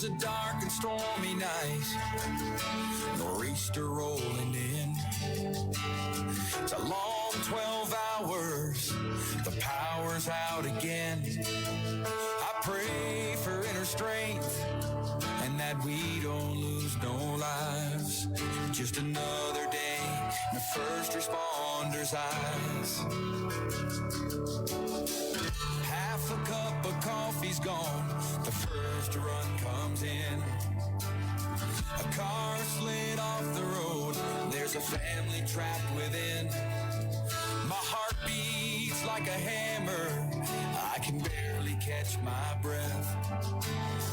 was a dark and stormy night, nor'easter rolling in. It's a long 12 hours, the power's out again. I pray for inner strength and that we don't lose no lives. Just another day in the first responders' eyes. Half a cup of coffee's gone, the first run comes in. A car slid off the road, there's a family trapped within. My heart beats like a hammer, I can barely catch my breath.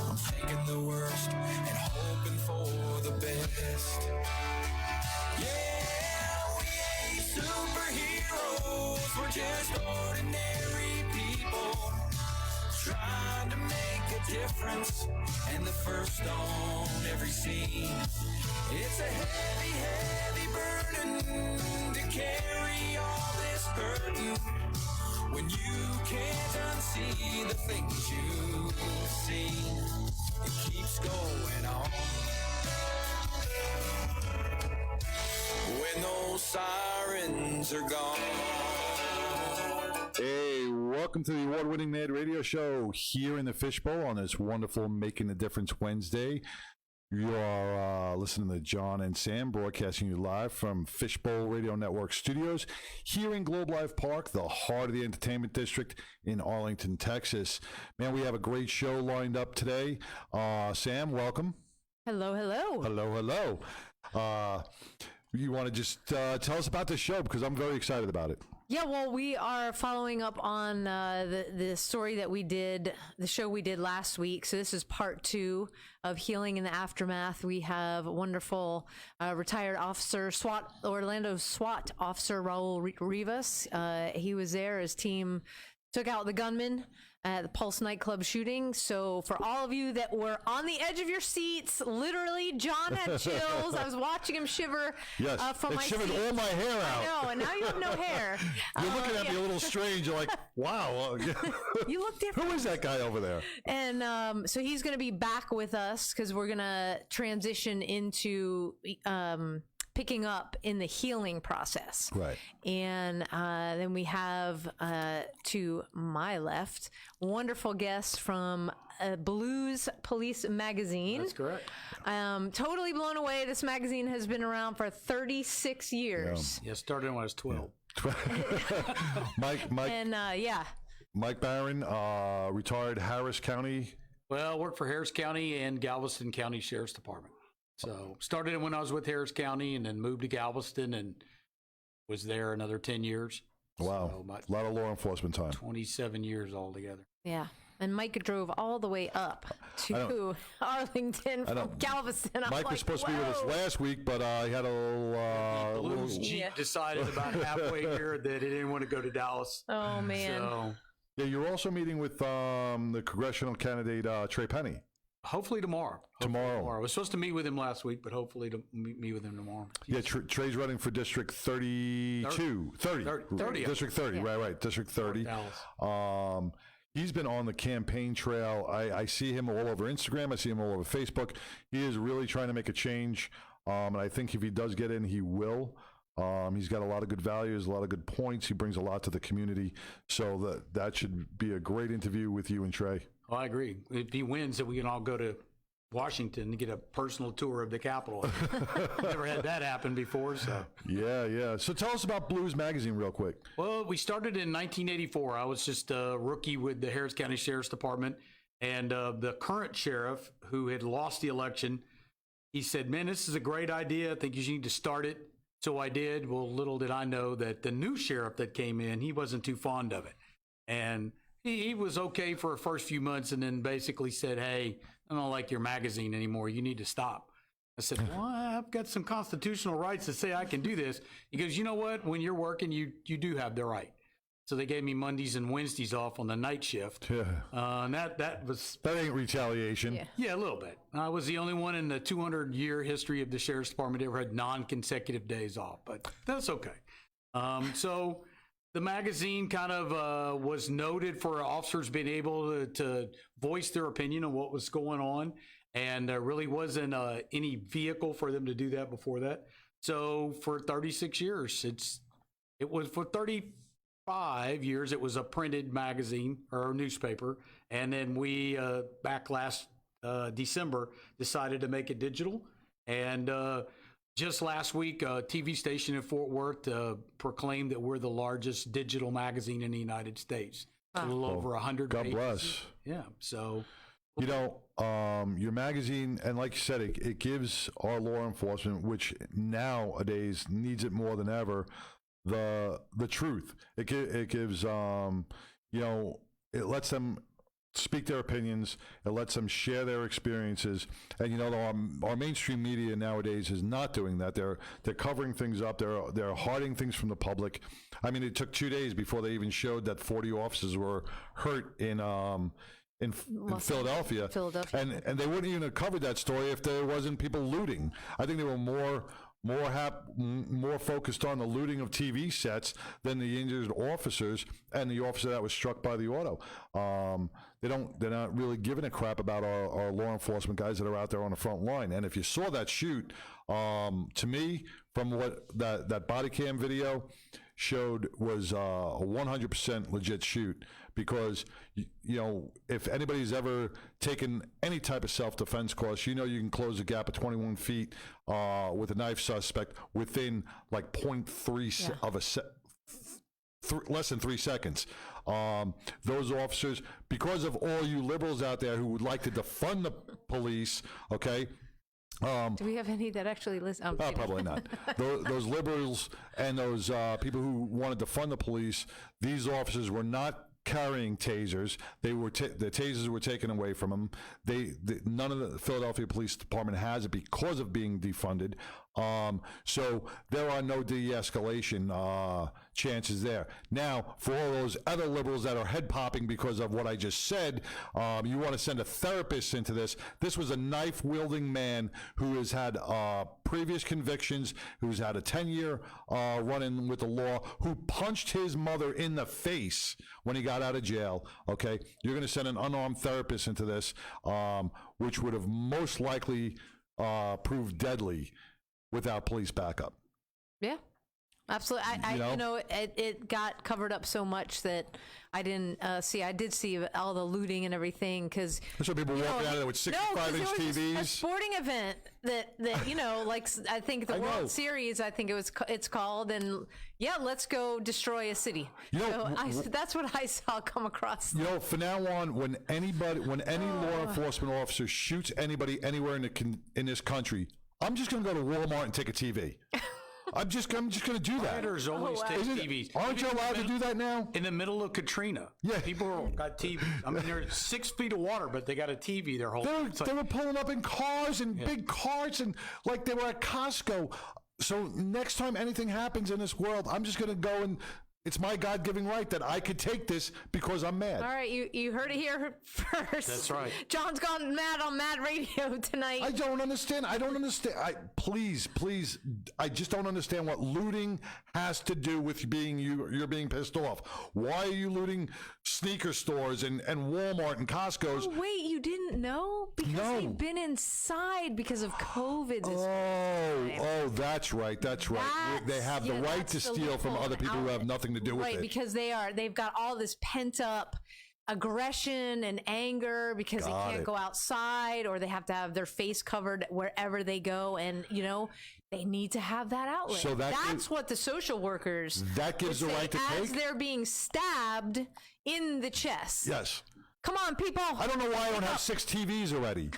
I'm thinking the worst and hoping for the best. Yeah, we ain't superheroes, we're just ordinary people trying to make a difference, and the first on every scene. It's a heavy, heavy burden to carry all this burden when you can't unsee the things you've seen. It keeps going on. When those sirens are gone. Hey, welcome to the award-winning Mad Radio Show here in the Fishbowl on this wonderful Making a Difference Wednesday. You are listening to John and Sam broadcasting you live from Fishbowl Radio Network studios here in Globe Life Park, the heart of the entertainment district in Arlington, Texas. Man, we have a great show lined up today. Sam, welcome. Hello, hello. Hello, hello. You want to just tell us about the show, because I'm very excited about it. Yeah, well, we are following up on the story that we did, the show we did last week. So this is part 2 of Healing in the Aftermath. We have a wonderful retired officer, Orlando SWAT officer Raul Rivas. He was there. His team took out the gunman at the Pulse Nightclub Shooting. So for all of you that were on the edge of your seats, literally, John had chills. I was watching him shiver from my shivered seat. all my hair out. I know, and now you have no hair. You're looking at me a little strange. You're like, wow. You look different. Who is that guy over there? And so he's going to be back with us because we're going to transition into picking up in the healing process. Right. And then we have, to my left, wonderful guest from Blues Police magazine. That's correct. Totally blown away. This magazine has been around for 36 years. Yeah, started when I was 12. Mike, and Mike Barron, retired Harris County. Well, I worked for Harris County and Galveston County Sheriff's Department. So started when I was with Harris County and then moved to Galveston and was there another 10 years. Wow. So a lot of law enforcement time. 27 years altogether. Yeah. And Mike drove all the way up to Arlington from Galveston. Mike was supposed to be with us last week, but he had a little... Blues Jeep decided about halfway here that he didn't want to go to Dallas. Oh, man. So, yeah, you're also meeting with the congressional candidate, Trey Penny. Hopefully tomorrow. Tomorrow. I was supposed to meet with him last week, but hopefully to meet with him tomorrow. Yeah, Trey's running for District 32. 30. District 30, yeah. Right. District 30. He's been on the campaign trail. I see him all over Instagram. I see him all over Facebook. He is really trying to make a change, and I think if he does get in, he will. He's got a lot of good values, a lot of good points. He brings a lot to the community. So that should be a great interview with you and Trey. Oh, I agree. If he wins, then we can all go to Washington to get a personal tour of the Capitol. Never had that happen before. So Yeah. So tell us about Blues Magazine real quick. Well, we started in 1984. I was just a rookie with the Harris County Sheriff's Department. And the current sheriff, who had lost the election, he said, man, this is a great idea. I think you need to start it. So I did. Well, little did I know that the new sheriff that came in, he wasn't too fond of it. And he was okay for the first few months and then basically said, hey, I don't like your magazine anymore. You need to stop. I said, well, I've got some constitutional rights to say I can do this. He goes, you know what? When you're working, you do have the right. So they gave me Mondays and Wednesdays off on the night shift. Yeah. And that ain't retaliation. Yeah, a little bit. I was the only one in the 200-year history of the Sheriff's Department that ever had non-consecutive days off, but that's okay. So the magazine kind of was noted for officers being able to voice their opinion on what was going on. and there really wasn't any vehicle for them to do that before that. So for 36 years, it was for 35 years, it was a printed magazine or newspaper. And then we, back last December, decided to make it digital. And just last week, a TV station in Fort Worth proclaimed that we're the largest digital magazine in the United States. A little over 100 God pages. bless. Yeah, so... You know, your magazine, and like you said, it gives our law enforcement, which nowadays needs it more than ever, the truth. It gives, you know, it lets them speak their opinions. It lets them share their experiences. And you know, our mainstream media nowadays is not doing that. They're covering things up. They're hiding things from the public. I mean, it took 2 days before they even showed that 40 officers were hurt in Philadelphia. And they wouldn't even have covered that story if there wasn't people looting. I think they were more focused on the looting of TV sets than the injured officers and the officer that was struck by the auto. They're not really giving a crap about our law enforcement guys that are out there on the front line. And if you saw that shoot, to me, from what that body cam video showed, was a 100% legit shoot. Because, you know, if anybody's ever taken any type of self-defense course, you know you can close a gap of 21 feet with a knife suspect within like 0.3 of a less than 3 seconds. Those officers, because of all you liberals out there who would like to defund the police, okay, do we have any that actually listen? Probably not. Those liberals and those people who wanted to fund the police, these officers were not carrying tasers. The tasers were taken away from them. None of the Philadelphia Police Department has it because of being defunded. So there are no de-escalation chances there. Now, for all those other liberals that are head popping because of what I just said, you want to send a therapist into this. This was a knife-wielding man who has had previous convictions, who's had a 10-year run-in with the law, who punched his mother in the face when he got out of jail. Okay, you're going to send an unarmed therapist into this, which would have most likely proved deadly without police backup. Yeah, absolutely. It got covered up so much that I didn't see. I did see all the looting and everything because there's some people walking out of there with 65-inch TVs. A sporting event that you know, like I think the World Series, I think it's called, and yeah, let's go destroy a city. You know, that's what I saw come across. You know, from now on, when any law enforcement officer shoots anybody anywhere in this country, I'm just going to go to Walmart and take a TV. I'm just going to do that. Fighters always take TVs. Aren't you allowed to do that now? In the middle of Katrina, yeah, people got TVs. I mean, they're 6 feet of water, but they got a TV they're holding. They were pulling up in cars and big carts, and like they were at Costco. So next time anything happens in this world, I'm just going to go and. It's my God-given right that I could take this because I'm mad. All right, you heard it here first. That's right. John's gone mad on Mad Radio tonight. I don't understand. Please, I just don't understand what looting has to do with you're being pissed off. Why are you looting sneaker stores and Walmart and Costco's? Oh, wait, you didn't know? Because they've been inside because of COVID. That's right. They have the right to steal from other people who have nothing to do with it. Right, because they've got all this pent up aggression and anger because they can't go outside, or they have to have their face covered wherever they go, and you know they need to have that outlet. So that's what the social workers that gives the right to take as they're being stabbed in the chest. Yes. Come on, people. I don't know why I don't have 6 TVs already.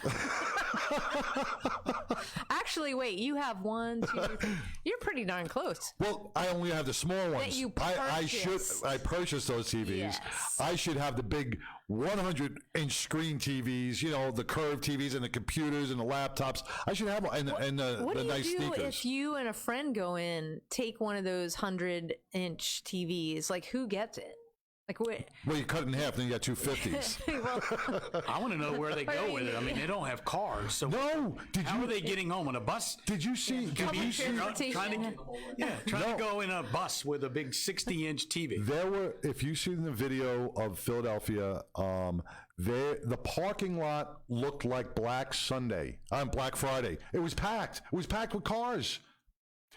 Actually, wait, you have 1, 2, 3. You're pretty darn close. Well, I only have the small ones. That you I purchased those TVs. Yes. I should have the big 100-inch screen TVs, you know, the curved TVs and the computers and the laptops. I should have and the nice sneakers. What do you do if you and a friend go in, take one of those 100-inch TVs? Like, who gets it? Like, well, you cut it in half, then you got 2 50s. I want to know where they go with it. I mean, they don't have cars, so how are they getting home on a bus? Did you see? Trying to go in a bus with a big 60-inch TV. If you see the video of Philadelphia, The parking lot looked like Black Friday. It was packed. It was packed with cars.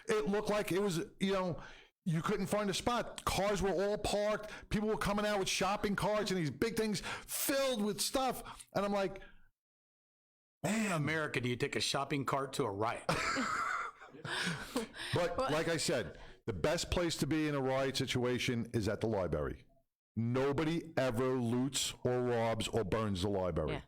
It looked like it was, you couldn't find a spot. Cars were all parked. People were coming out with shopping carts and these big things filled with stuff. And I'm like, man, in America, do you take a shopping cart to a riot? But like I said, the best place to be in a riot situation is at the library. Nobody ever loots or robs or burns the library. Yeah.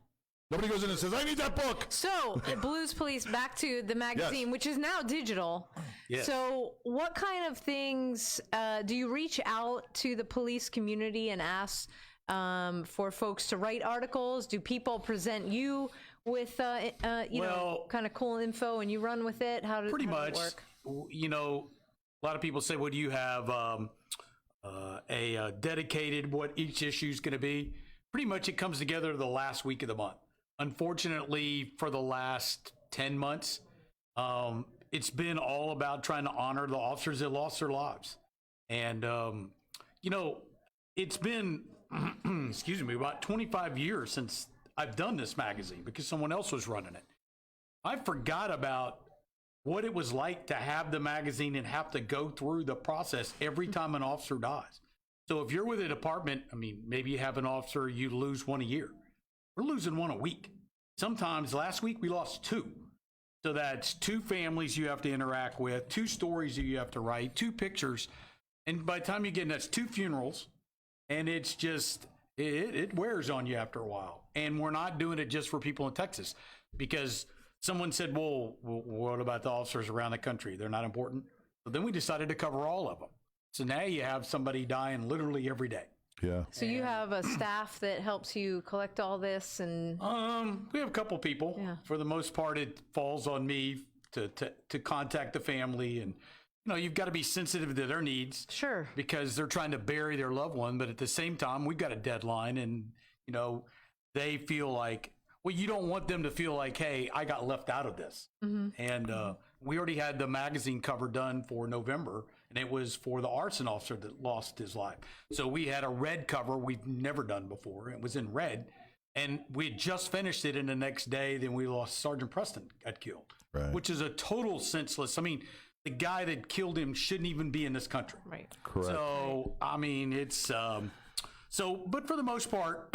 Nobody goes in and says, I need that book. So, Blues Police, back to the magazine, which is now digital. Yes. So, what kind of things do you reach out to the police community and ask for folks to write articles? Do people present you with, kind of cool info and you run with it? How does it work? A lot of people say, well, do you have a dedicated what each issue is going to be? Pretty much it comes together the last week of the month. Unfortunately, for the last 10 months, it's been all about trying to honor the officers that lost their lives. And, it's been, about 25 years since I've done this magazine because someone else was running it. I forgot about what it was like to have the magazine and have to go through the process every time an officer dies. So if you're with a department, maybe you have an officer, you lose one a year. We're losing one a week. Sometimes last week we lost two. So that's two families you have to interact with, two stories that you have to write, two pictures. And by the time you get in, that's two funerals. And it's just, it wears on you after a while. And we're not doing it just for people in Texas because someone said, well, what about the officers around the country? They're not important. So then we decided to cover all of them. So now you have somebody dying literally every day. Yeah. So you have a staff that helps you collect all this, and we have a couple people. Yeah. For the most part, it falls on me to contact the family, and you've got to be sensitive to their needs. Sure. Because they're trying to bury their loved one, but at the same time, we've got a deadline, and they feel like, well, you don't want them to feel like, hey, I got left out of this. Mm-hmm. And we already had the magazine cover done for November, and it was for the arson officer that lost his life. So we had a red cover we've never done before. It was in red, and we had just finished it, and the next day, then we lost Sergeant Preston got killed, right. Which is a total senseless. The guy that killed him shouldn't even be in this country. Right. Correct. So, it's... but for the most part,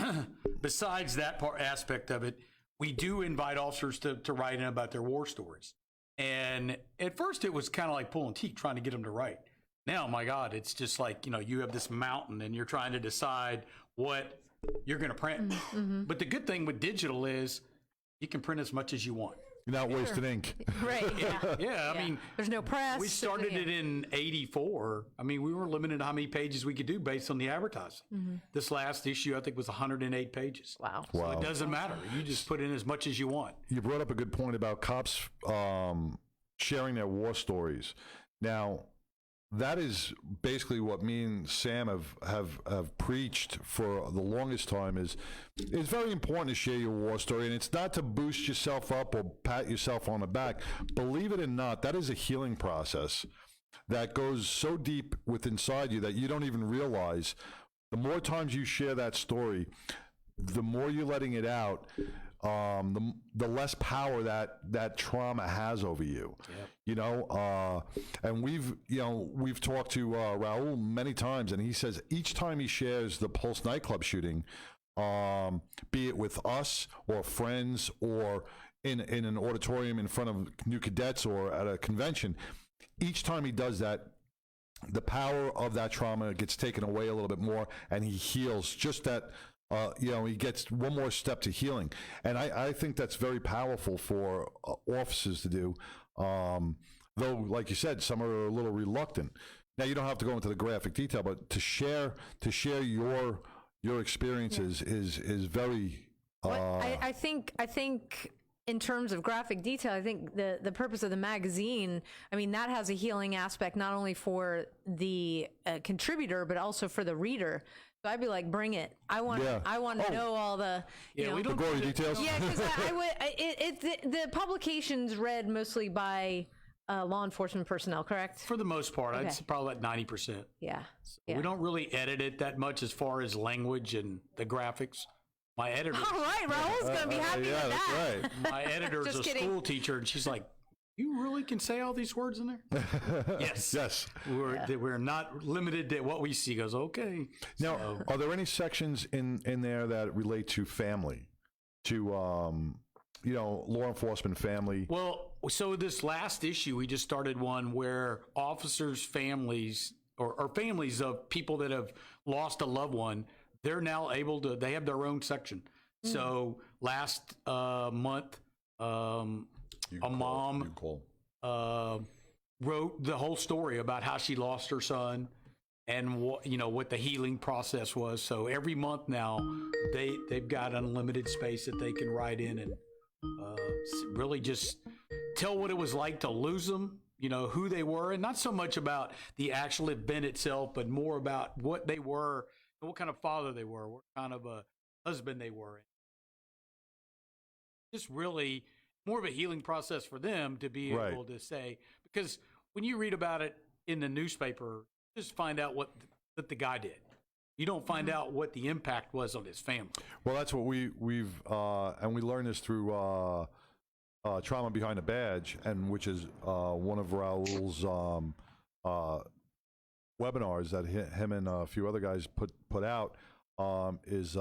besides that aspect of it, we do invite officers to write in about their war stories. And at first it was kind of like pulling teeth, trying to get them to write. Now, my God, it's just like, you have this mountain and you're trying to decide what you're going to print. Mm-hmm. But the good thing with digital is you can print as much as you want. You're not wasting ink. Right. Yeah. Yeah. There's no press. We started it in 84. We were limited to how many pages we could do based on the advertising. Mm-hmm. This last issue, I think, was 108 pages. Wow. So it doesn't matter. You just put in as much as you want. You brought up a good point about cops sharing their war stories. Now, that is basically what me and Sam have preached for the longest time. It's very important to share your war story, and it's not to boost yourself up or pat yourself on the back. Believe it or not, that is a healing process that goes so deep within inside you that you don't even realize. The more times you share that story, the more you're letting it out, the less power that trauma has over you. Yep. And we've talked to Raul many times, and he says each time he shares the Pulse Nightclub shooting, be it with us or friends or in an auditorium in front of new cadets or at a convention, each time he does that, the power of that trauma gets taken away a little bit more, and he heals just that. He gets one more step to healing. And I think that's very powerful for officers to do. Though, like you said, some are a little reluctant. Now, you don't have to go into the graphic detail, but to share your experiences is very... I think in terms of graphic detail, I think the purpose of the magazine, that has a healing aspect, not only for the contributor, but also for the reader. So I'd be like, bring it. I want to know all the we don't the gory details. Yeah, because the publication's read mostly by law enforcement personnel, correct? For the most part, I'd say probably about 90%. Yeah. We don't really edit it that much as far as language and the graphics. My editor. All right, Raul's going to be happy with that. That's right. My editor's Just a kidding. school teacher, and she's like, "You really can say all these words in there?" Yes. Yes. We're not limited to what we see. He goes, okay. Now, are there any sections in there that relate to family, to law enforcement family? Well, so this last issue, we just started one where officers' families or families of people that have lost a loved one, they're now able to, they have their own section. So last month, a mom wrote the whole story about how she lost her son and what the healing process was. So every month now, they've got unlimited space that they can write in and really just tell what it was like to lose them, who they were, and not so much about the actual event itself, but more about what they were, what kind of father they were, what kind of a husband they were. Just really more of a healing process for them to be able to say, because when you read about it in the newspaper, just find out what the guy did. You don't find out what the impact was on his family. Well, that's what we've and we learned this through Trauma Behind the Badge, and which is one of Raul's webinars that him and a few other guys put out, is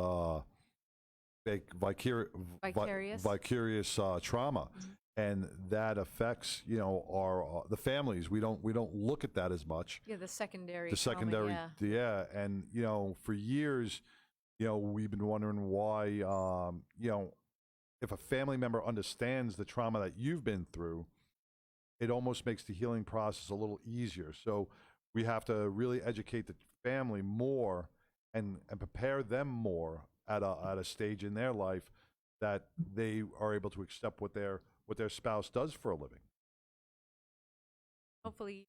vicarious trauma, and that affects the families. We don't look at that as much. Yeah, the secondary trauma, and for years we've been wondering why if a family member understands the trauma that you've been through, it almost makes the healing process a little easier. So we have to really educate the family more and prepare them more at a stage in their life that they are able to accept what their spouse does for a living. Hopefully,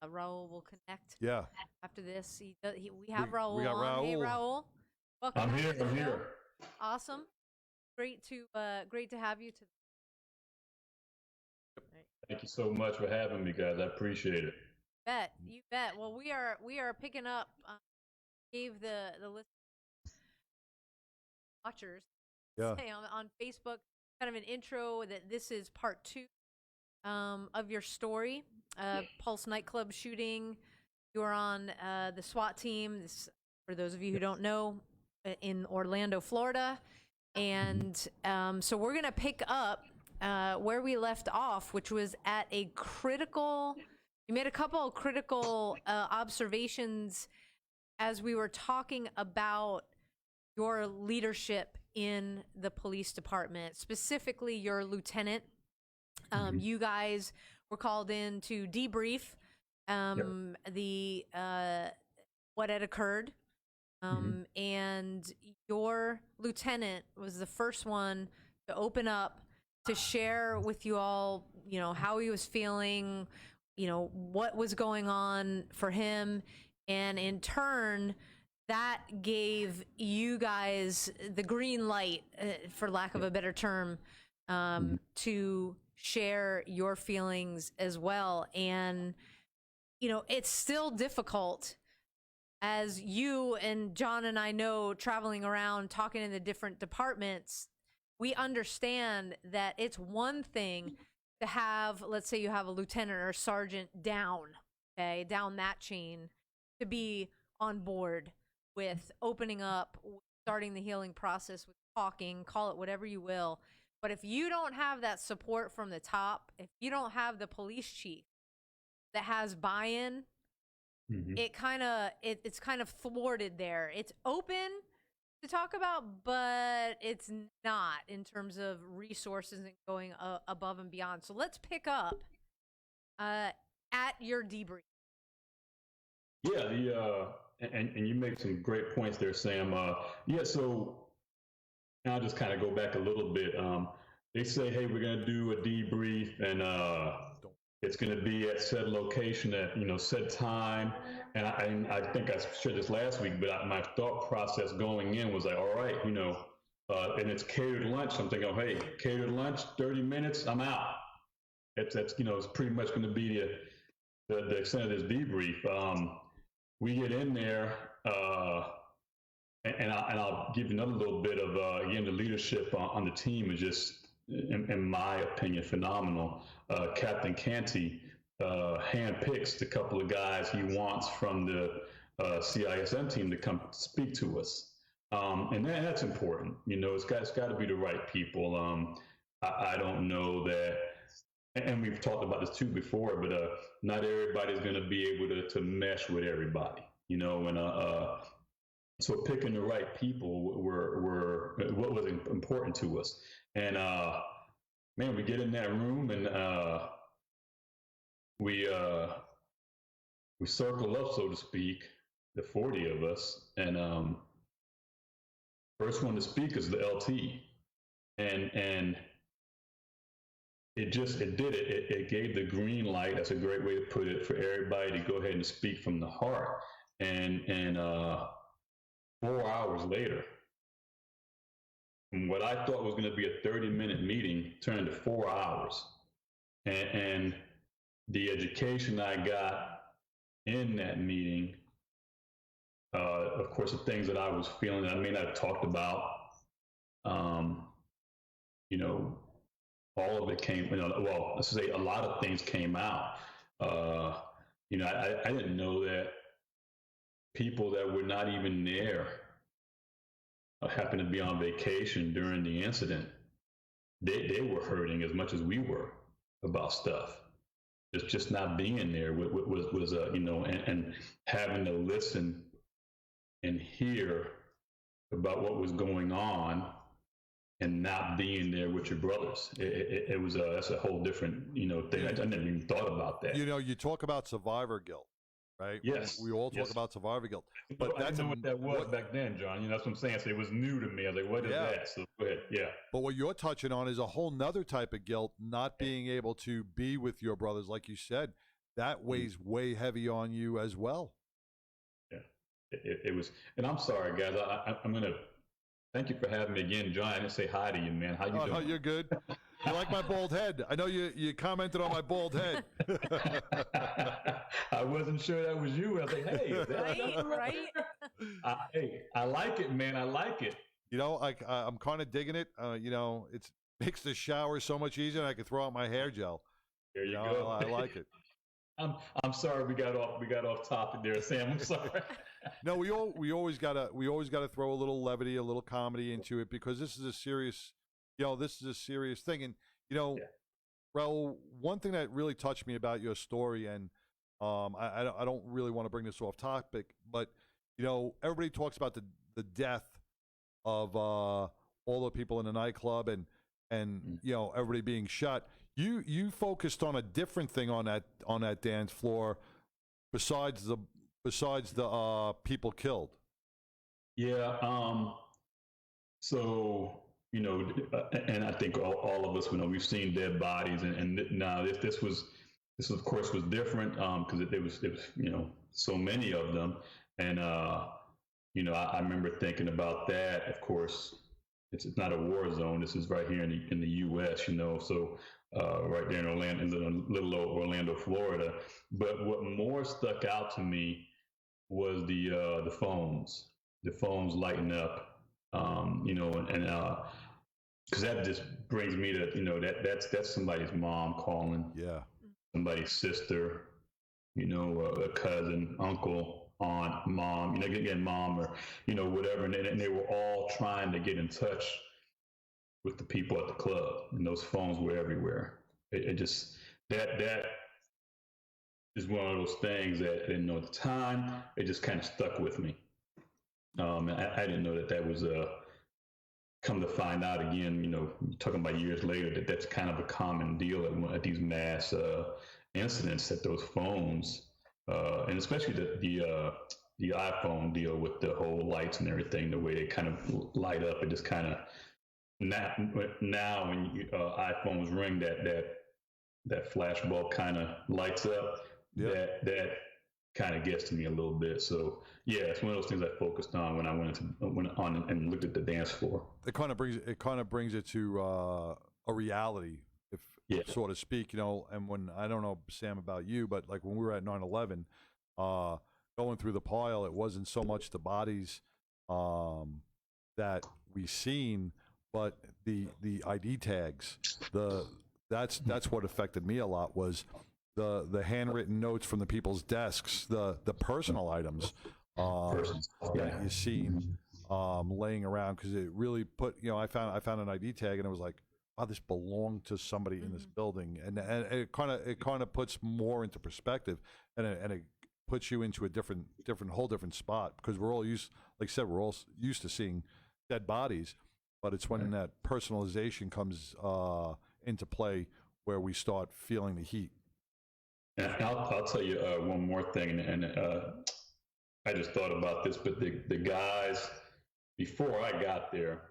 Raul will connect. Yeah. After this, we have Raul. We got on. Raul. Hey, Raul. Welcome. I'm here. Awesome. Great to have you today. Thank you so much for having me, guys. I appreciate it. You bet. Well, we are picking up. Gave the list watchers say on Facebook kind of an intro that this is part 2 of your story, Pulse Nightclub Shooting. You are on the SWAT team. This, for those of you who don't know, in Orlando, Florida, and so we're gonna pick up where we left off, which was at a critical. You made a couple of critical observations as we were talking about your leadership in the police department, specifically your lieutenant. You guys were called in to debrief what had occurred, and your lieutenant was the first one to open up, to share with you all, how he was feeling, what was going on for him, and in turn, that gave you guys the green light, for lack of a better term, to share your feelings as well. And, it's still difficult, as you and John and I know, traveling around, talking in the different departments, we understand that it's one thing to have, let's say you have a lieutenant or a sergeant down that chain, to be on board with opening up, starting the healing process, with talking, call it whatever you will. But if you don't have that support from the top, if you don't have the police chief that has buy-in, it's kind of thwarted there. It's open to talk about, but it's not in terms of resources and going above and beyond. So let's pick up at your debrief. Yeah, and you make some great points there, Sam. So I'll just kind of go back a little bit. They say, hey, we're going to do a debrief, and it's going to be at said location at said time. And I think I shared this last week, but my thought process going in was like, all right, and it's catered lunch. I'm thinking, hey, catered lunch, 30 minutes, I'm out. It's it's pretty much going to be the extent of this debrief. We get in there, and I'll give you another little bit of again, the leadership on the team is just, in my opinion, phenomenal. Captain Canty handpicks the couple of guys he wants from the CISM team to come speak to us, and that's important. It's got to be the right people. I don't know that, and we've talked about this too before, but not everybody's going to be able to mesh with everybody. And so picking the right people were what was important to us. And man, we get in that room and we circle up, so to speak, the 40 of us, and first one to speak is the LT, and it gave the green light. That's a great way to put it, for everybody to go ahead and speak from the heart. And 4 hours later, what I thought was going to be a 30-minute meeting turned to 4 hours. And the education I got in that meeting, of course, the things that I was feeling that I may not have talked about, all of it came, well, let's say a lot of things came out. I didn't know that people that were not even there happened to be on vacation during the incident. They were hurting as much as we were about stuff. Just not being there was and having to listen and hear about what was going on and not being there with your brothers. It was that's a whole different thing. I never even thought about that. You talk about survivor guilt, right? Yes. We all talk about survivor guilt. But I didn't know what that was back then, John. That's what I'm saying. So it was new to me. I was like, what is that? So go ahead. Yeah. But what you're touching on is a whole nother type of guilt, not being able to be with your brothers, like you said. That weighs way heavy on you as well. Yeah. It was, and I'm sorry, guys. I'm going to thank you for having me again, John. I didn't say hi to you, man. How you doing? No, you're good. You like my bald head. I know you commented on my bald head. I wasn't sure that was you. I was like, hey, right? Hey, I like it, man. I like it. I'm kind of digging it. It makes the shower so much easier, and I can throw out my hair gel. There you go. I like it. I'm sorry we got off topic there, Sam. I'm sorry. No, we always gotta throw a little levity, a little comedy into it, because this is a serious thing. And Raul, one thing that really touched me about your story, and I don't really want to bring this off topic, but everybody talks about the death of all the people in the nightclub and everybody being shot. You focused on a different thing on that dance floor besides the people killed. Yeah. So and I think all of us, we've seen dead bodies, and now this of course was different because it was so many of them, and I remember thinking about that. Of course, it's not a war zone. This is right here in the U.S. So right there in Orlando, in the little old Orlando, Florida. But what more stuck out to me was the phones lighting up. Because that just brings me to that's somebody's mom calling, somebody's sister, a cousin, uncle, aunt, mom, again, mom, or whatever, and they were all trying to get in touch with the people at the club, and those phones were everywhere. It just that is one of those things that I didn't know at the time. It just kind of stuck with me. I didn't know that was come to find out again, talking about years later, that's kind of a common deal at these mass incidents, that those phones, and especially the iPhone deal with the whole lights and everything, the way they kind of light up, it just kind of now when iPhones ring, that flash bulb kind of lights up. Yep. That kind of gets to me a little bit. So yeah, it's one of those things I focused on when I went on and looked at the dance floor. It kind of brings it to a reality, so to speak. And when, I don't know, Sam, about you, but like when we were at 9/11, going through the pile, it wasn't so much the bodies that we seen, but the ID tags, that's what affected me a lot, was the handwritten notes from the people's desks, the personal items that you seen laying around, because it really put, I found an ID tag and it was like, wow, this belonged to somebody in this building, and it kind of puts more into perspective, and it puts you into a whole different spot, because we're all used to seeing dead bodies, but it's when that personalization comes into play where we start feeling the heat. And I'll tell you one more thing, and I just thought about this, but the guys before I got there,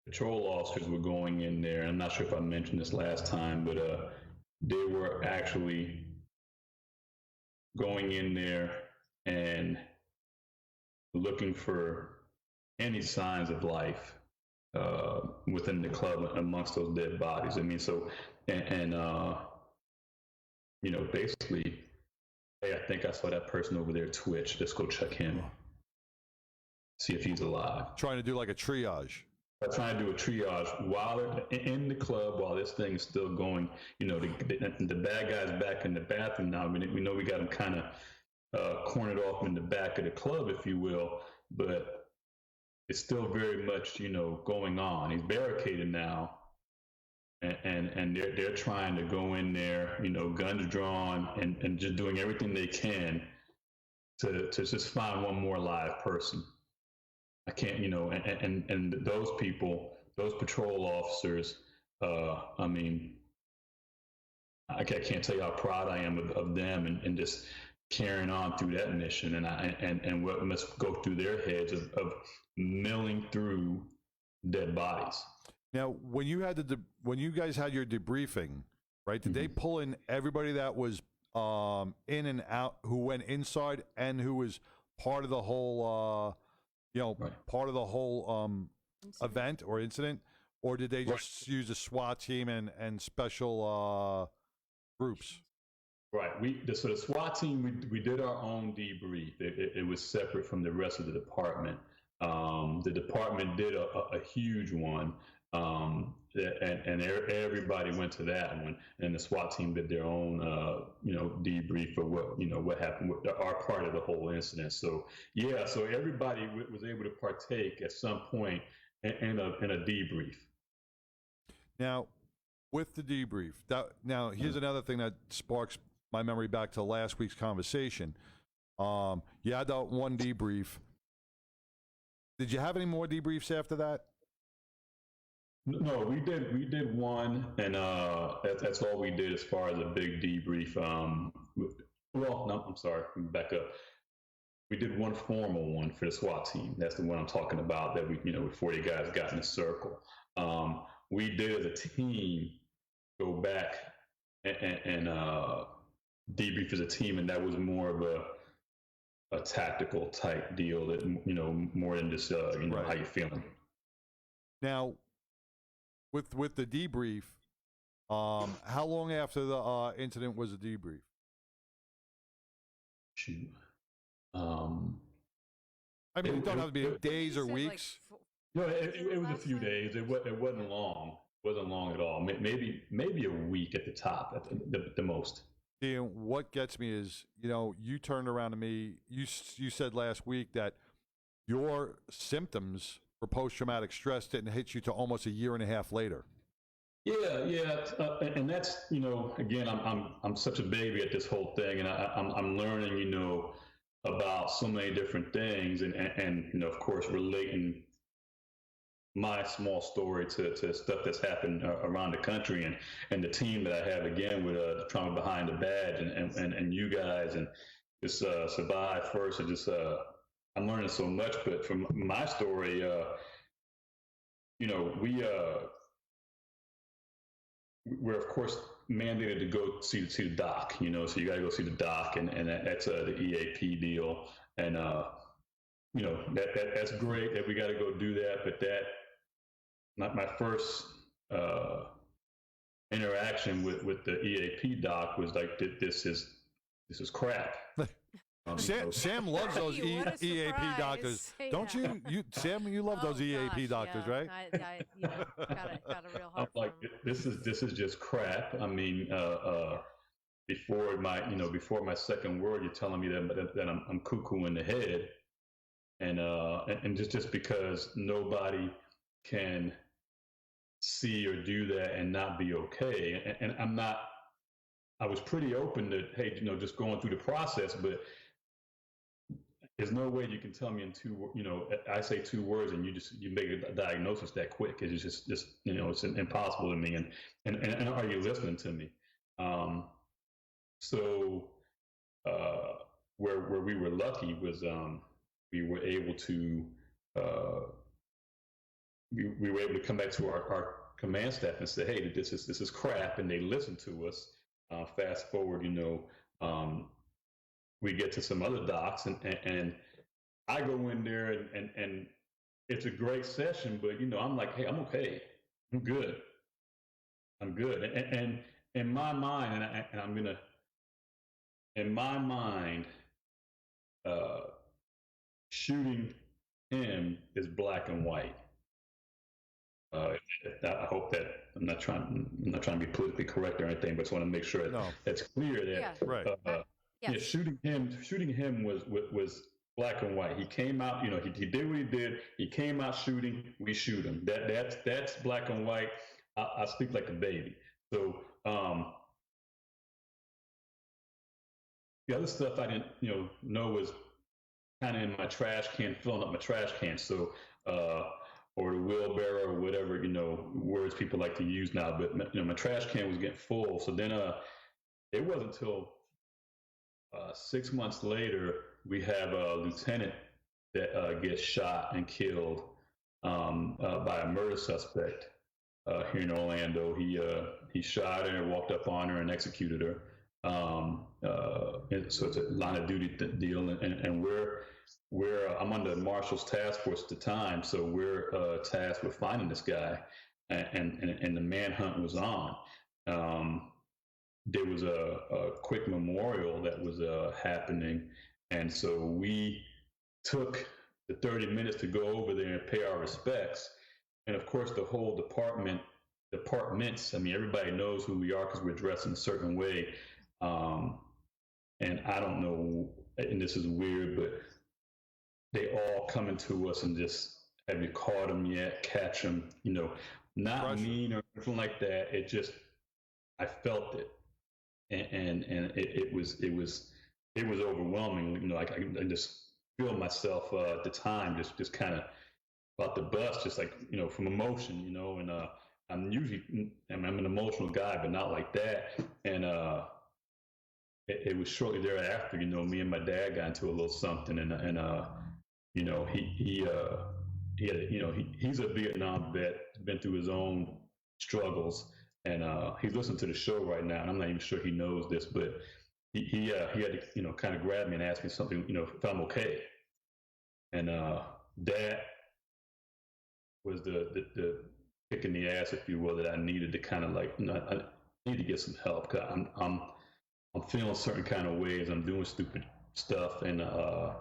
patrol officers were going in there. I'm not sure if I mentioned this last time, but they were actually going in there and looking for any signs of life within the club amongst those dead bodies. I mean, so, basically, hey, I think I saw that person over there twitch. Let's go check him. See if he's alive. Trying to do like a triage. Trying to do a triage while they're in the club, while this thing is still going. The bad guy's back in the bathroom now. I mean, we know we got him kind of cornered off in the back of the club, if you will, but it's still very much, going on. He's barricaded now, and they're trying to go in there, guns drawn, and just doing everything they can to just find one more live person. I can't, and those people, those patrol officers, I mean, I can't tell you how proud I am of them and just carrying on through that mission, and what must go through their heads of milling through dead bodies. Now, when you guys had your debriefing, right? Did they pull in everybody that was in and out, who went inside and who was part of the whole? Part of the whole event or incident, or did they just use a SWAT team and special groups? Right. So the SWAT team, we did our own debrief. It was separate from the rest of the department. The department did a huge one, and everybody went to that one. And the SWAT team did their own, debrief of what happened with our part of the whole incident. So so everybody was able to partake at some point in a debrief. Now, with the debrief, here's another thing that sparks my memory back to last week's conversation. You had that one debrief. Did you have any more debriefs after that? No, we did one, and that's all we did as far as a big debrief. I'm sorry, back up. We did one formal one for the SWAT team. That's the one I'm talking about, that we, with 40 guys got in a circle. We did as a team go back and debrief as a team, and that was more of a tactical type deal, that, more than just, right. How you feeling. Now, with the debrief, how long after the incident was the debrief? Shoot. I mean, it don't have to be days or weeks. No, it was a few days. It wasn't long. It wasn't long at all. Maybe a week at the top, at the most. And what gets me is, you turned around to me. You said last week that your symptoms for post-traumatic stress didn't hit you till almost a year and a half later. Yeah, and that's, again, I'm such a baby at this whole thing, and I'm learning, about so many different things, and of course relating my small story to stuff that's happened around the country, and the team that I have, again, with the Trauma Behind the Badge, and you guys, and just Survive First, and just I'm learning so much. But from my story, we're of course mandated to go see the doc, so you got to go see the doc, and that's the EAP deal, and that's great that we got to go do that. But my first interaction with the EAP doc was like, this is crap. Sam loves those What a EAP surprise. doctors, Yeah. don't you? Sam, you love those EAP doctors, yeah. right? I got a real I'm heart for like, 'em. this is just crap. I mean, before my second word, you're telling me that I'm cuckoo in the head, and just because nobody can see or do that and not be okay, and I'm not. I was pretty open to, hey, just going through the process, but there's no way you can tell me in I say 2 words and you make a diagnosis that quick. It's just it's impossible to me. And are you listening to me? So where we were lucky was we were able to we were able to come back to our command staff and say, hey, this is crap, and they listened to us. Fast forward, we get to some other docs, and I go in there, and it's a great session, but I'm like, hey, I'm okay, I'm good, and in my mind, and I'm gonna, in my mind, shooting him is black and white. I hope that I'm not trying to be politically correct or anything, but just want to make sure that's clear that right. Yeah, shooting him was black and white. He came out, he did what he did. He came out shooting. We shoot him. That's black and white. I speak like a baby. So the other stuff I didn't know was kind of in my trash can, filling up my trash can. So or the wheelbarrow or whatever words people like to use now. But my trash can was getting full. So then it wasn't until 6 months later, we have a lieutenant that gets shot and killed by a murder suspect here in Orlando. He shot her, walked up on her, and executed her. So it's a line of duty deal, and I'm under Marshall's task force at the time, so we're tasked with finding this guy, and the manhunt was on. There was a quick memorial that was happening, and so we took the 30 minutes to go over there and pay our respects. And of course, the whole departments, I mean, everybody knows who we are because we're dressed in a certain way. And I don't know, and this is weird, but they all coming to us and just, have you caught them yet? Catch them, not Pressure. mean or anything like that. It just, I felt it. And it was overwhelming. I just feel myself at the time just kind of about the bust, just like from emotion, and I'm an emotional guy, but not like that. And it was shortly thereafter, me and my dad got into a little something, and he's a Vietnam vet, been through his own struggles. And he's listening to the show right now, and I'm not even sure he knows this, but he had to kind of grab me and ask me something, if I'm okay. And that was the kick in the ass, if you will, that I needed to kind of I need to get some help, because I'm feeling certain kind of ways. I'm doing stupid stuff, and I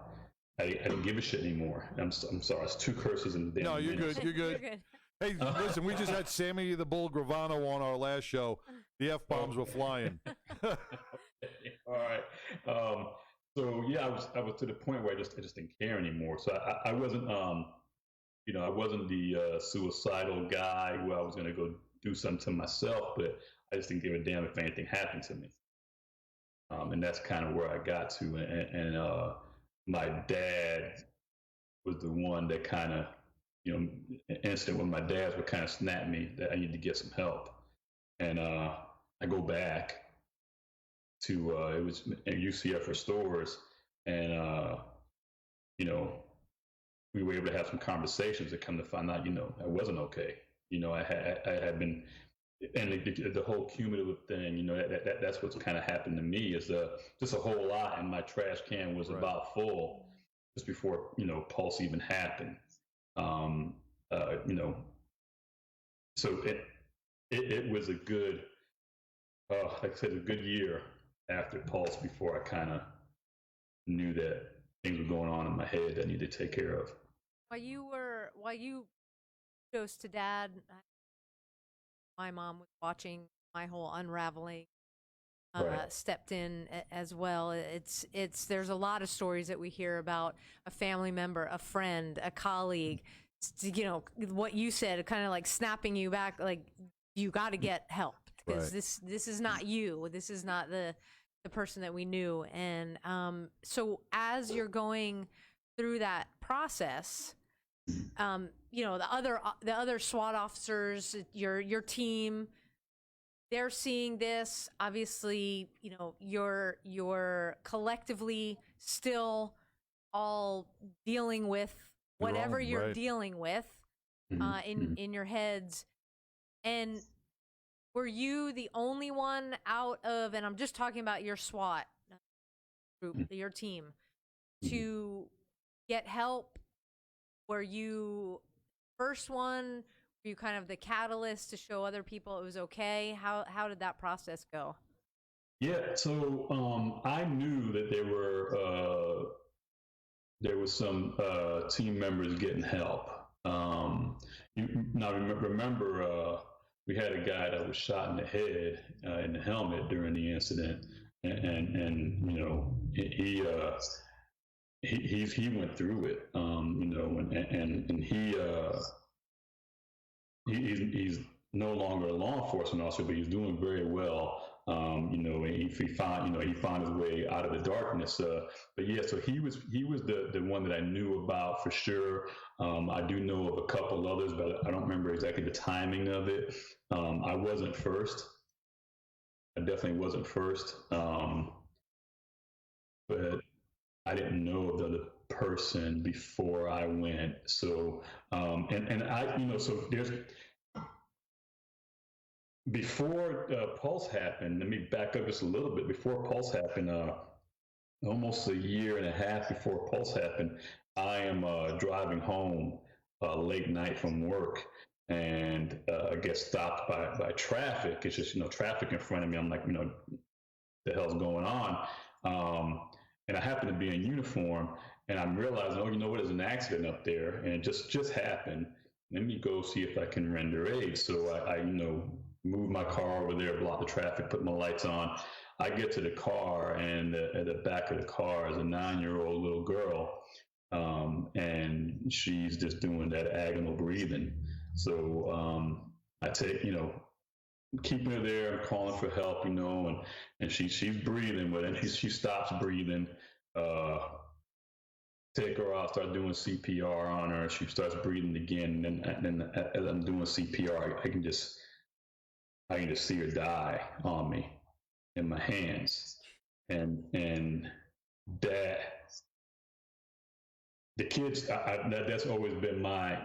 don't give a shit anymore. I'm sorry, it's 2 curses in the damn. No, you're good. You're good. Hey, listen, we just had Sammy the Bull Gravano on our last show. The F-bombs were flying. All right. So yeah, I was to the point where I just didn't care anymore. So I wasn't, I wasn't the suicidal guy where I was going to go do something to myself, but I just didn't give a damn if anything happened to me. And that's kind of where I got to. And my dad was the one that kind of, instant when my dad would kind of snap me that I need to get some help. And I go back to, it was UCF Restores, and, we were able to have some conversations that come to find out, I wasn't okay. I had been, and the whole cumulative thing, that's what's kind of happened to me is just a whole lot, and my trash can was about full just before, Pulse even happened. So it was a good, like I said, a good year after Pulse before I kind of knew that things were going on in my head that I needed to take care of. While you kudos to Dad, my mom was watching my whole unraveling. Right. Stepped in as well. It's there's a lot of stories that we hear about a family member, a friend, a colleague, you know, what you said, kind of like snapping you back, like you got to get help because this is not you. This is not the person that we knew. And so as you're going through that process, you know, the other SWAT officers, your team, they're seeing this. Obviously, you know, you're collectively still all dealing with whatever you're dealing with in your heads. And were you the only one out of, and I'm just talking about your SWAT group, your team, to get help? Were you first one? Were you kind of the catalyst to show other people it was okay? How did that process go? Yeah, so I knew that there was some team members getting help. Now remember, we had a guy that was shot in the head in the helmet during the incident, and you know he went through it, you know, and he's no longer a law enforcement officer, but he's doing very well. You know, and he found his way out of the darkness. But yeah, so he was the one that I knew about for sure. I do know of a couple others, but I don't remember exactly the timing of it. I wasn't first. I definitely wasn't first. But I didn't know of the other person before I went. So, and I, you know, so there's, before Pulse happened, let me back up just a little bit. Before Pulse happened, almost a year and a half before Pulse happened, I am driving home late night from work, and I get stopped by traffic. It's just, you know, traffic in front of me. I'm like, you know, the hell's going on? And I happen to be in uniform, and I'm realizing, oh, you know what, there's an accident up there, and it just happened. Let me go see if I can render aid. So I you know, move my car over there, block the traffic, put my lights on. I get to the car, and at the back of the car is a 9-year-old little girl, and she's just doing that agonal breathing. So I take, you know, keeping her there, I'm calling for help, you know, and she's breathing, but then she stops breathing. Take her out, start doing CPR on her. She starts breathing again, and then as I'm doing CPR, I can just see her die on me in my hands, and that the kids, that's always been my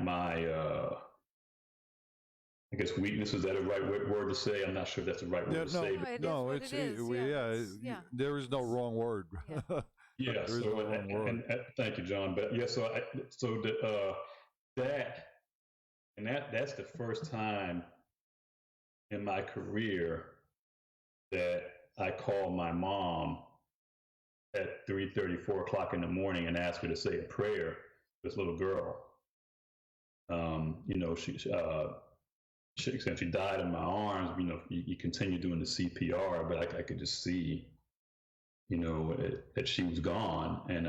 I guess weakness, is that a right word to say? I'm not sure if that's the right word to say. But no, it's there is no wrong word. Yeah. So and thank you, John. But yeah, so that's the first time in my career that I called my mom at 3:30, 4 o'clock in the morning and asked her to say a prayer. This little girl, you know, she died in my arms. You know, you continue doing the CPR, but I could just see, you know, that she was gone. And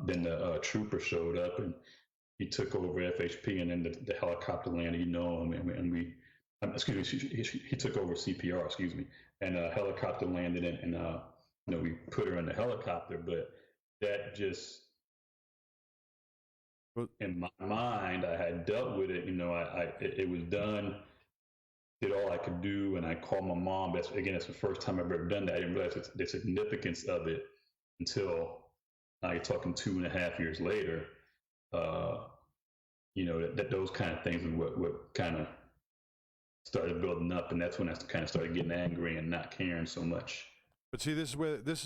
then the trooper showed up, and he took over FHP, and then the helicopter landed, you know, and we excuse me, he took over CPR, excuse me, and a helicopter landed, and you know, we put her in the helicopter. But that just, in my mind, I had dealt with it. You know, it was done. Did all I could do, and I called my mom. That's the first time I've ever done that. I didn't realize the significance of it until you're talking 2.5 years later. You know, that those kind of things are what kind of started building up, and that's when I kind of started getting angry and not caring so much. But see, this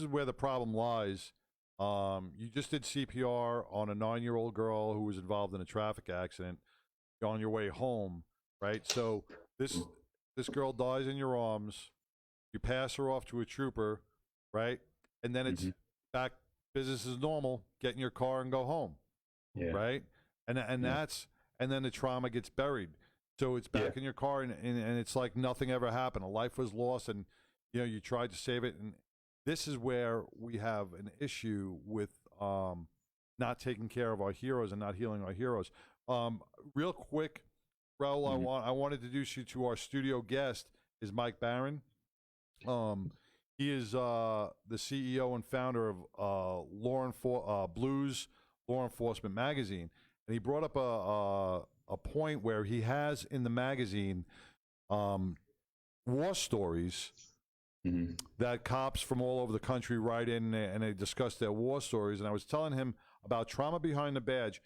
is where the problem lies. You just did CPR on a 9-year-old girl who was involved in a traffic accident. You're on your way home, right? So this girl dies in your arms. You pass her off to a trooper, right? And then it's back business is normal. Get in your car and go home. Yeah. Right. And then the trauma gets buried. So it's back in your car, and it's like nothing ever happened. A life was lost, and you tried to save it. And this is where we have an issue with not taking care of our heroes and not healing our heroes. Real quick, Raul, I want to introduce you to our studio guest. Is Mike Barron. He is the CEO and founder of Blues Law Enforcement Magazine, and he brought up a point where he has in the magazine war stories that cops from all over the country write in, and they discuss their war stories. And I was telling him about trauma behind the badge.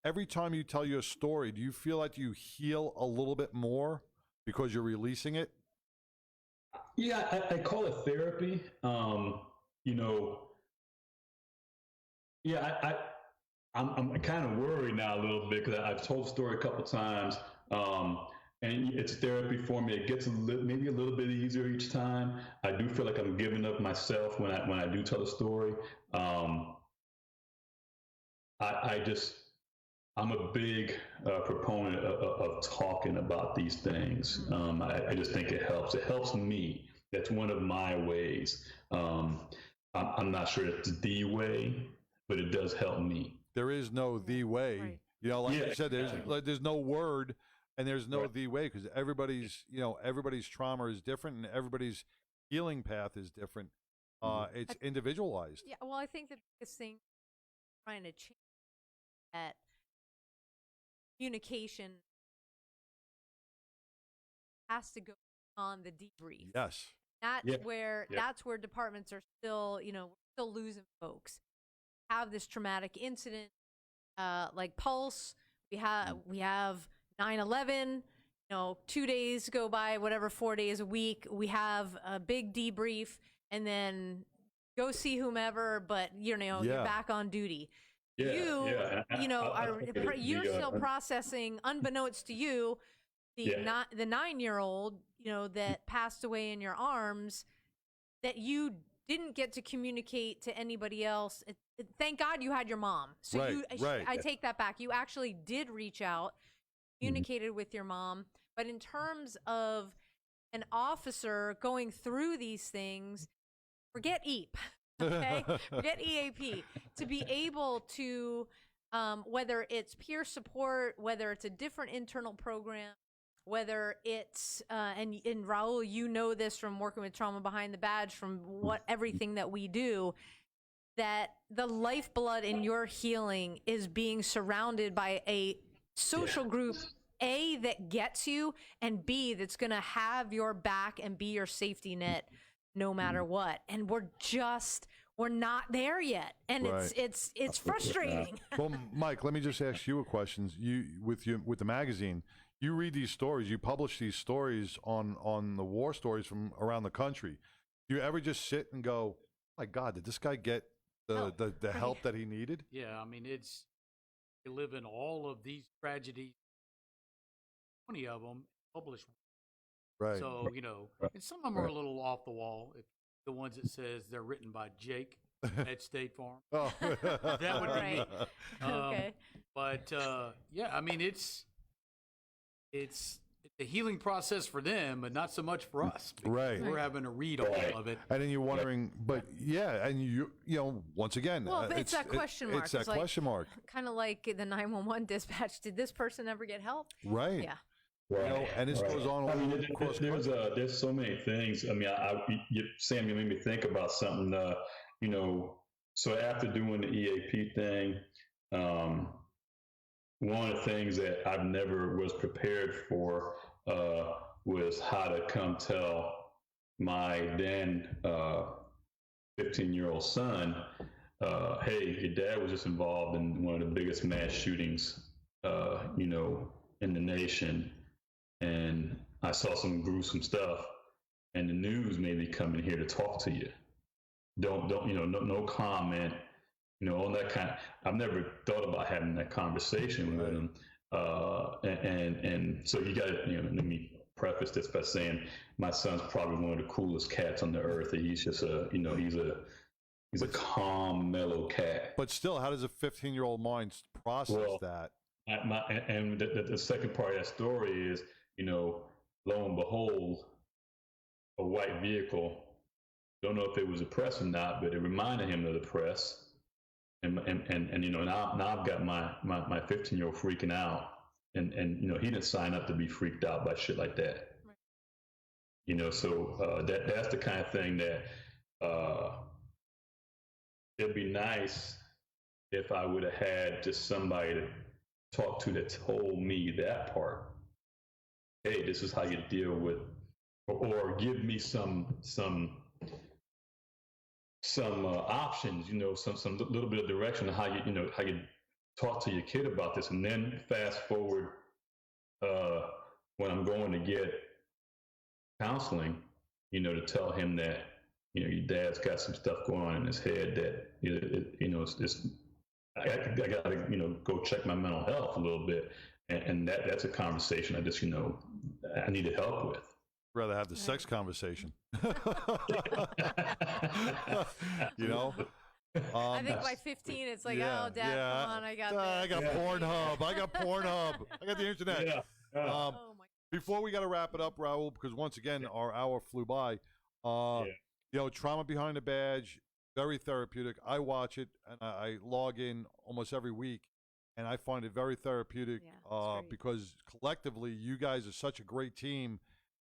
Every time you tell your story, do you feel like you heal a little bit more because you're releasing it? Yeah, I call it therapy. I'm kind of worried now a little bit because I've told the story a couple times, and it's therapy for me. It gets maybe a little bit easier each time. I do feel like I'm giving up myself when I do tell the story. I'm a big proponent of talking about these things. I just think it helps. It helps me. That's one of my ways. I'm not sure it's the way, but it does help me. There is no the way. Right. You said, there's no word, and there's no the way, because everybody's trauma is different, and everybody's healing path is different. It's individualized. Yeah. Well, I think the biggest thing trying to change that communication has to go on the debrief. Yes. That's where departments are still, still losing folks. Have this traumatic incident, like Pulse. We have 9/11. 2 days go by, whatever, 4 days a week. We have a big debrief, and then go see whomever. But you're back on duty. You're still processing, unbeknownst to you, the 9-year-old, that passed away in your arms, that you didn't get to communicate to anybody else. Thank God you had your mom. So I take that back. You actually did reach out, communicated with your mom. But in terms of an officer going through these things, forget EAP. Okay, forget EAP. To be able to, whether it's peer support, whether it's a different internal program, whether it's and Raul, you know this from working with Trauma Behind the Badge, from everything that we do, that the lifeblood in your healing is being surrounded by a social group, A, that gets you, and B, that's going to have your back and be your safety net no matter what. And we're not there yet, and it's frustrating. Well, Mike, let me just ask you a question. With the magazine, you read these stories, you publish these stories on the war stories from around the country. Do you ever just sit and go, oh my God, did this guy get the help that he needed? Yeah, I mean, you live in all of these tragedies, 20 of them published. Right. So, and some of them are a little off the wall. If the ones that says they're written by Jake at State Farm. Oh. That would be me. Okay. But, I mean, it's a healing process for them, but not so much for us. Right. We're having to read all of it. And then you're wondering, but and you once again, well, it's that question mark. It's that question mark. Kind of like the 911 dispatch. Did this person ever get help? Right. Yeah. Right. And this goes on. I mean, there's so many things. I mean, Sam, you made me think about something. So after doing the EAP thing, one of the things that I've never was prepared for was how to come tell my then 15-year-old son, hey, your dad was just involved in one of the biggest mass shootings, in the nation. And I saw some gruesome stuff, and the news made me come in here to talk to you. No comment, on that kind. I've never thought about having that conversation with him. And so you got to, let me preface this by saying my son's probably one of the coolest cats on the earth. He's just he's a He's a calm, mellow cat. But still, how does a 15-year-old mind process that? And the second part of that story is, lo and behold, a white vehicle. Don't know if it was the press or not, but it reminded him of the press. And now I've got my 15-year-old freaking out, and he didn't sign up to be freaked out by shit like that. Right. So that's the kind of thing that it'd be nice if I would have had just somebody to talk to that told me that part. Hey, this is how you deal with, or give me some options, some little bit of direction on how you talk to your kid about this. And then fast forward when I'm going to get counseling, to tell him that your dad's got some stuff going on in his head that I gotta go check my mental health a little bit, and that's a conversation I just I needed help with. Rather have the sex conversation. I think by 15 it's like, oh, Dad, come on, I got this. I got Pornhub. I got the internet. Oh my. Before we got to wrap it up, Raul, because once again our hour flew by. Trauma Behind the Badge, very therapeutic. I watch it and I log in almost every week, and I find it very therapeutic because collectively you guys are such a great team,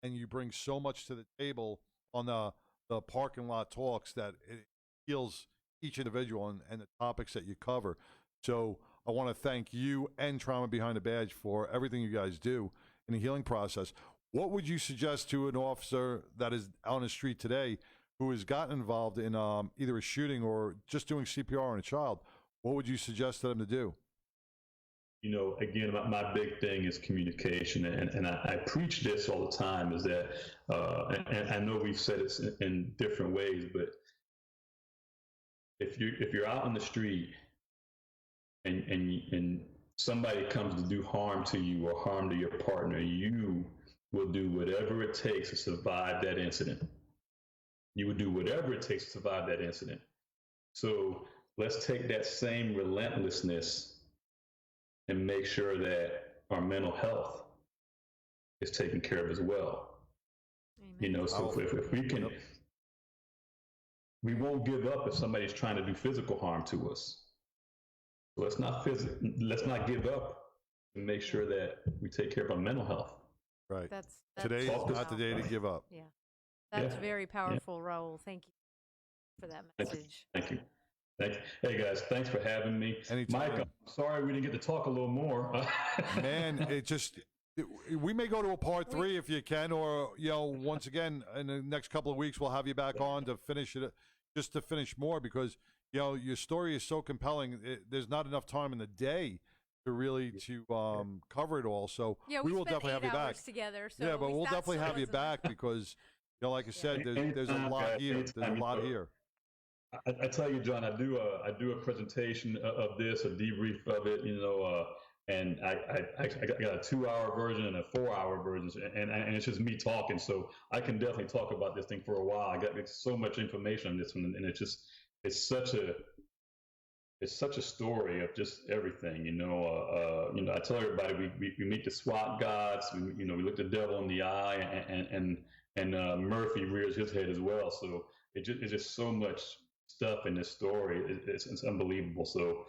and you bring so much to the table on the parking lot talks that it heals each individual and the topics that you cover. So I want to thank you and Trauma Behind the Badge for everything you guys do in the healing process. What would you suggest to an officer that is on the street today who has gotten involved in either a shooting or just doing CPR on a child? What would you suggest to them to do? Again, my big thing is communication, and I preach this all the time, is that, and I know we've said it in different ways, but if you're out on the street and somebody comes to do harm to you or harm to your partner, you will do whatever it takes to survive that incident. You would do whatever it takes to survive that incident. So let's take that same relentlessness and make sure that our mental health is taken care of as well. Amen. So if we can, we won't give up if somebody's trying to do physical harm to us. So let's not give up and make sure that we take care of our mental health. Right. Today is not the day to give up. Yeah. That's very powerful, Raul. Thank you for that message. Thank you. Hey guys, thanks for having me. Anytime. Mike, I'm sorry we didn't get to talk a little more. Man, we may go to a part 3 if you can, or once again in the next couple of weeks we'll have you back on to finish it, just to finish more, because your story is so compelling. There's not enough time in the day to really cover it all. So we will definitely have you back together. So but we'll definitely have you back because like I said, there's a lot here. There's a lot here. I tell you, John, I do a presentation of this, a debrief of it, and I got a 2-hour version and a 4-hour version, and it's just me talking. So I can definitely talk about this thing for a while. I got so much information on this one, and it's such a story of just everything. I tell everybody we meet the SWAT gods. We look the devil in the eye, and Murphy rears his head as well. So it's just so much stuff in this story. It's unbelievable. So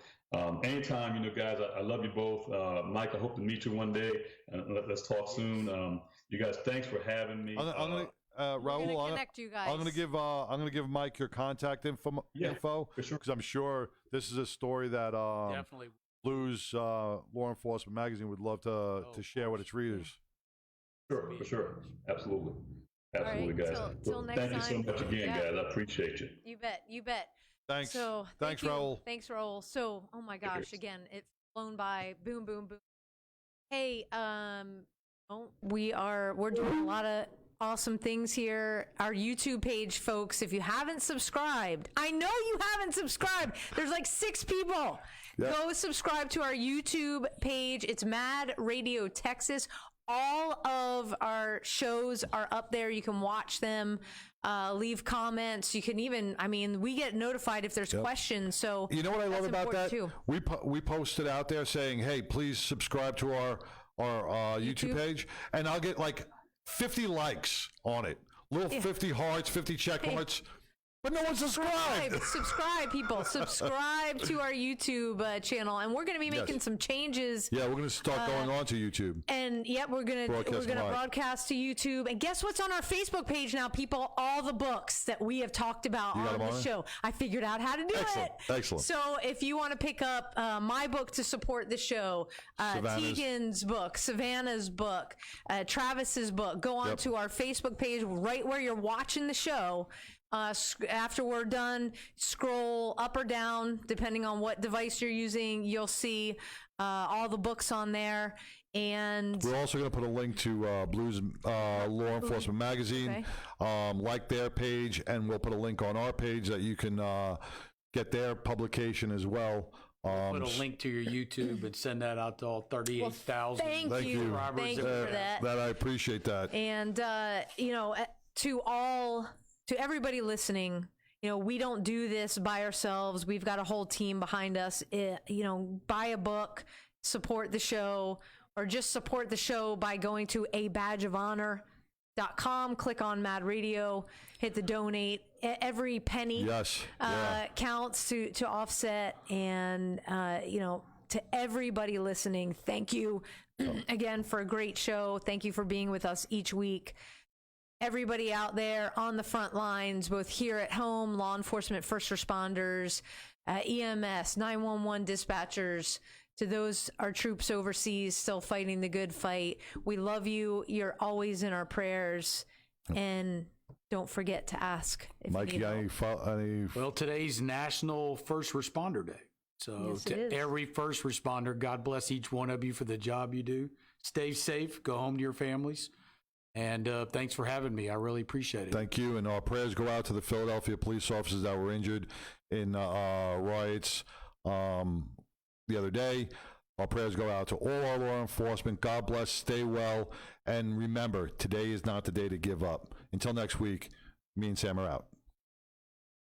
anytime, guys, I love you both. Mike, I hope to meet you one day, and let's talk soon. You guys, thanks for having me. Raul, I'm going to give Mike your contact info for sure, because I'm sure this is a story that definitely Blues Law Enforcement Magazine would love to share with its readers. Sure, for sure, absolutely. Absolutely, right, guys. till next Thank time. you so much again, guys. I appreciate you. You bet. Thanks. So thanks, Raul. Thanks, Raul. So, oh my gosh, again, it's flown by. Boom, boom, boom. Hey, we're doing a lot of awesome things here. Our YouTube page, folks, if you haven't subscribed, I know you haven't subscribed. There's like 6 people. Yep. Go subscribe to our YouTube page. It's Mad Radio Texas. All of our shows are up there. You can watch them, leave comments. You can even, we get notified if there's questions. So you know what I love about that? Too. We posted out there saying, hey, please subscribe to our YouTube page, and I'll get like 50 likes on it. 50 hearts, 50 check marks. But no one subscribed. Subscribe, people. Subscribe to our YouTube channel, and we're going to be making some changes. Yeah, we're going to start going on to YouTube. And we're going to broadcast to YouTube. And guess what's on our Facebook page now, people? All the books that we have talked about on the show. I figured out how to do it. Excellent. So if you want to pick up my book to support the show, Tegan's book, Savannah's book, Travis's book, go on to our Facebook page right where you're watching the show. After we're done, scroll up or down, depending on what device you're using. You'll see all the books on there. And we're also going to put a link to Blues Law Enforcement Magazine, like their page, and we'll put a link on our page that you can get their publication as well. Put a link to your YouTube and send that out to all 38,000 Thank you for that. I appreciate that. And to everybody listening, we don't do this by ourselves. We've got a whole team behind us. Buy a book, support the show, or just support the show by going to abadgeofhonor.com, click on Mad Radio, hit the donate. Every penny counts to offset. And, to everybody listening, thank you again for a great show. Thank you for being with us each week. Everybody out there on the front lines, both here at home, law enforcement, first responders, EMS, 911 dispatchers, to those our troops overseas still fighting the good fight. We love you. You're always in our prayers. And don't forget to ask if Mike, you need help. Well, today's National First Responder Day. So to every first responder, God bless each one of you for the job you do. Stay safe. Go home to your families. And thanks for having me. I really appreciate it. Thank you. And our prayers go out to the Philadelphia police officers that were injured in riots the other day. Our prayers go out to all our law enforcement. God bless. Stay well. And remember, today is not the day to give up. Until next week, me and Sam are out.